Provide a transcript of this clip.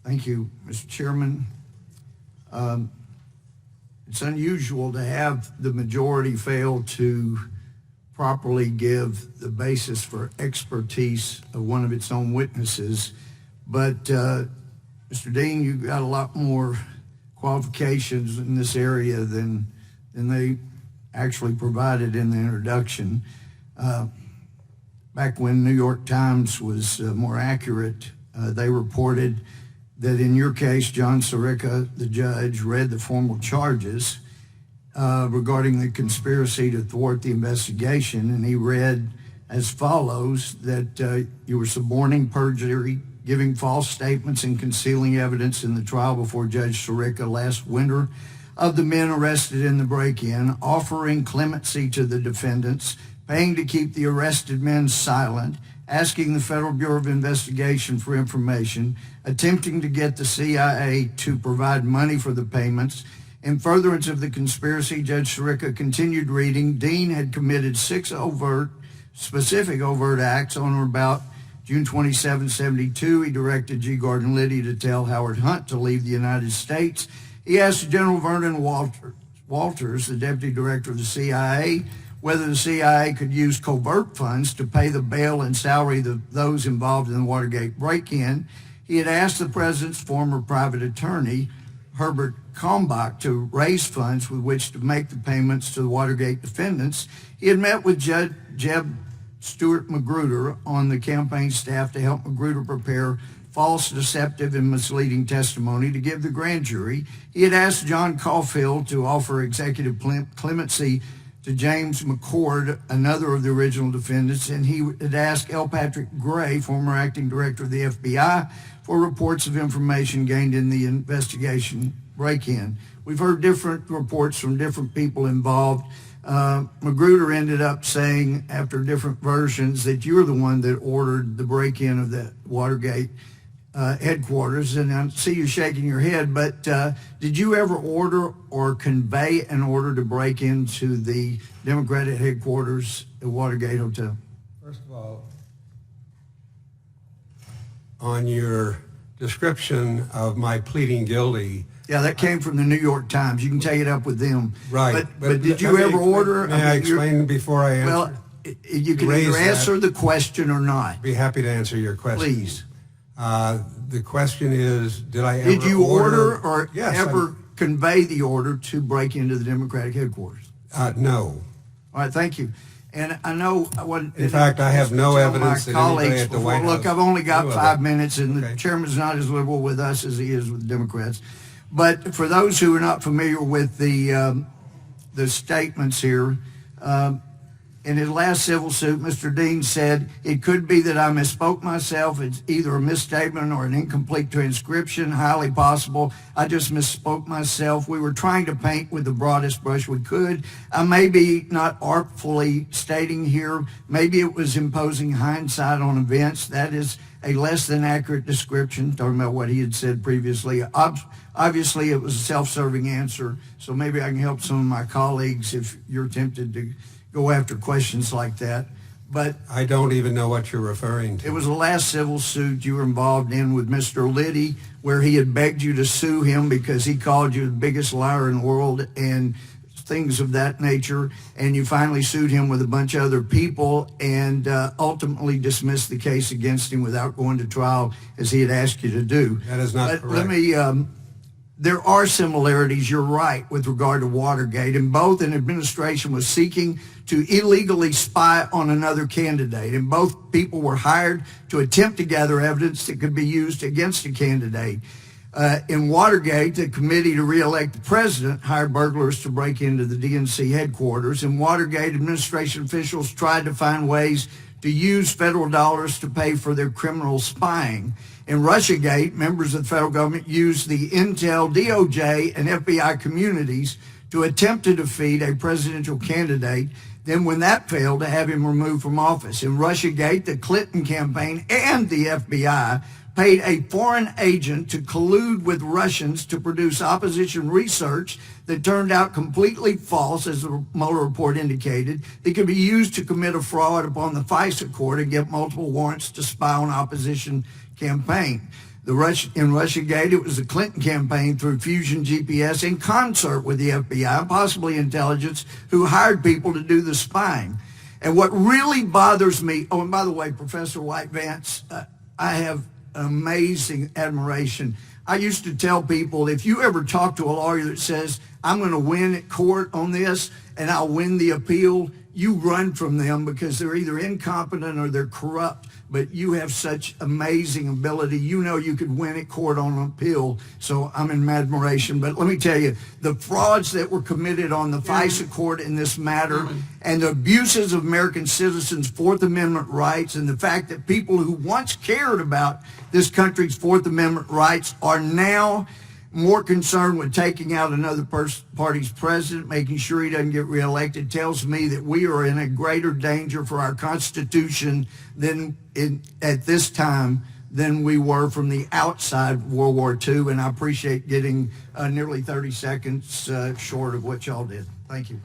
Thank you, Mr. Chairman. It's unusual to have the majority fail to properly give the basis for expertise of one of its own witnesses. But Mr. Dean, you've got a lot more qualifications in this area than they actually provided in the introduction. Back when New York Times was more accurate, they reported that in your case, John Sirica, the judge, read the formal charges regarding the conspiracy to thwart the investigation, and he read as follows, that you were suborning perjury, giving false statements and concealing evidence in the trial before Judge Sirica last winter of the men arrested in the break-in, offering clemency to the defendants, paying to keep the arrested men silent, asking the Federal Bureau of Investigation for information, attempting to get the CIA to provide money for the payments. In furtherance of the conspiracy, Judge Sirica continued reading, Dean had committed 6 specific overt acts on or about June 27, 72. He directed G. Gordon Liddy to tell Howard Hunt to leave the United States. He asked General Vernon Walters, the Deputy Director of the CIA, whether the CIA could use covert funds to pay the bail and salary of those involved in the Watergate break-in. He had asked the president's former private attorney, Herbert Kalmbach, to raise funds with which to make the payments to the Watergate defendants. He had met with Jeb Stuart Magruder on the campaign staff to help Magruder prepare false, deceptive, and misleading testimony to give the grand jury. He had asked John Caulfield to offer executive clemency to James McCord, another of the original defendants, and he had asked L. Patrick Gray, former acting director of the FBI, for reports of information gained in the investigation break-in. We've heard different reports from different people involved. Magruder ended up saying, after different versions, that you're the one that ordered the break-in of the Watergate headquarters, and I see you shaking your head, but did you ever order or convey an order to break into the Democratic headquarters at Watergate Hotel? First of all, on your description of my pleading guilty. Yeah, that came from the New York Times. You can take it up with them. Right. But did you ever order? May I explain before I answer? Well, you can either answer the question or not. Be happy to answer your question. Please. The question is, did I ever Did you order or yes, ever convey the order to break into the Democratic headquarters? No. All right, thank you. And I know in fact, I have no evidence that anybody at the White House. Look, I've only got 5 minutes, and the chairman's not as liberal with us as he is with the Democrats. But for those who are not familiar with the statements here, in his last civil suit, Mr. Dean said, it could be that I misspoke myself. It's either a misstatement or an incomplete transcription, highly possible. I just misspoke myself. We were trying to paint with the broadest brush we could. I may be not artfully stating here, maybe it was imposing hindsight on events. That is a less than accurate description, talking about what he had said previously. Obviously, it was a self-serving answer, so maybe I can help some of my colleagues if you're tempted to go after questions like that. But I don't even know what you're referring to. It was the last civil suit you were involved in with Mr. Liddy, where he had begged you to sue him because he called you the biggest liar in the world and things of that nature, and you finally sued him with a bunch of other people and ultimately dismissed the case against him without going to trial as he had asked you to do. That is not correct. Let me, there are similarities, you're right, with regard to Watergate, and both an administration was seeking to illegally spy on another candidate, and both people were hired to attempt to gather evidence that could be used against a candidate. In Watergate, the committee to re-elect the president hired burglars to break into the DNC headquarters. In Watergate, administration officials tried to find ways to use federal dollars to pay for their criminal spying. In Russiagate, members of the federal government used the Intel, DOJ, and FBI communities to attempt to defeat a presidential candidate. Then when that failed, to have him removed from office. In Russiagate, the Clinton campaign and the FBI paid a foreign agent to collude with Russians to produce opposition research that turned out completely false, as the Mueller Report indicated, that could be used to commit a fraud upon the FISA court and get multiple warrants to spy on opposition campaign. In Russiagate, it was the Clinton campaign through Fusion GPS in concert with the FBI, possibly intelligence, who hired people to do the spying. And what really bothers me, oh, and by the way, Professor White Vance, I have amazing admiration. I used to tell people, if you ever talk to a lawyer that says, I'm going to win at court on this and I'll win the appeal, you run from them because they're either incompetent or they're corrupt. But you have such amazing ability. You know you could win at court on an appeal, so I'm in admiration. But let me tell you, the frauds that were committed on the FISA court in this matter and the abuses of American citizens' Fourth Amendment rights and the fact that people who once cared about this country's Fourth Amendment rights are now more concerned with taking out another party's president, making sure he doesn't get reelected, tells me that we are in a greater danger for our Constitution at this time than we were from the outside of World War II. And I appreciate getting nearly 30 seconds short of what y'all did. Thank you.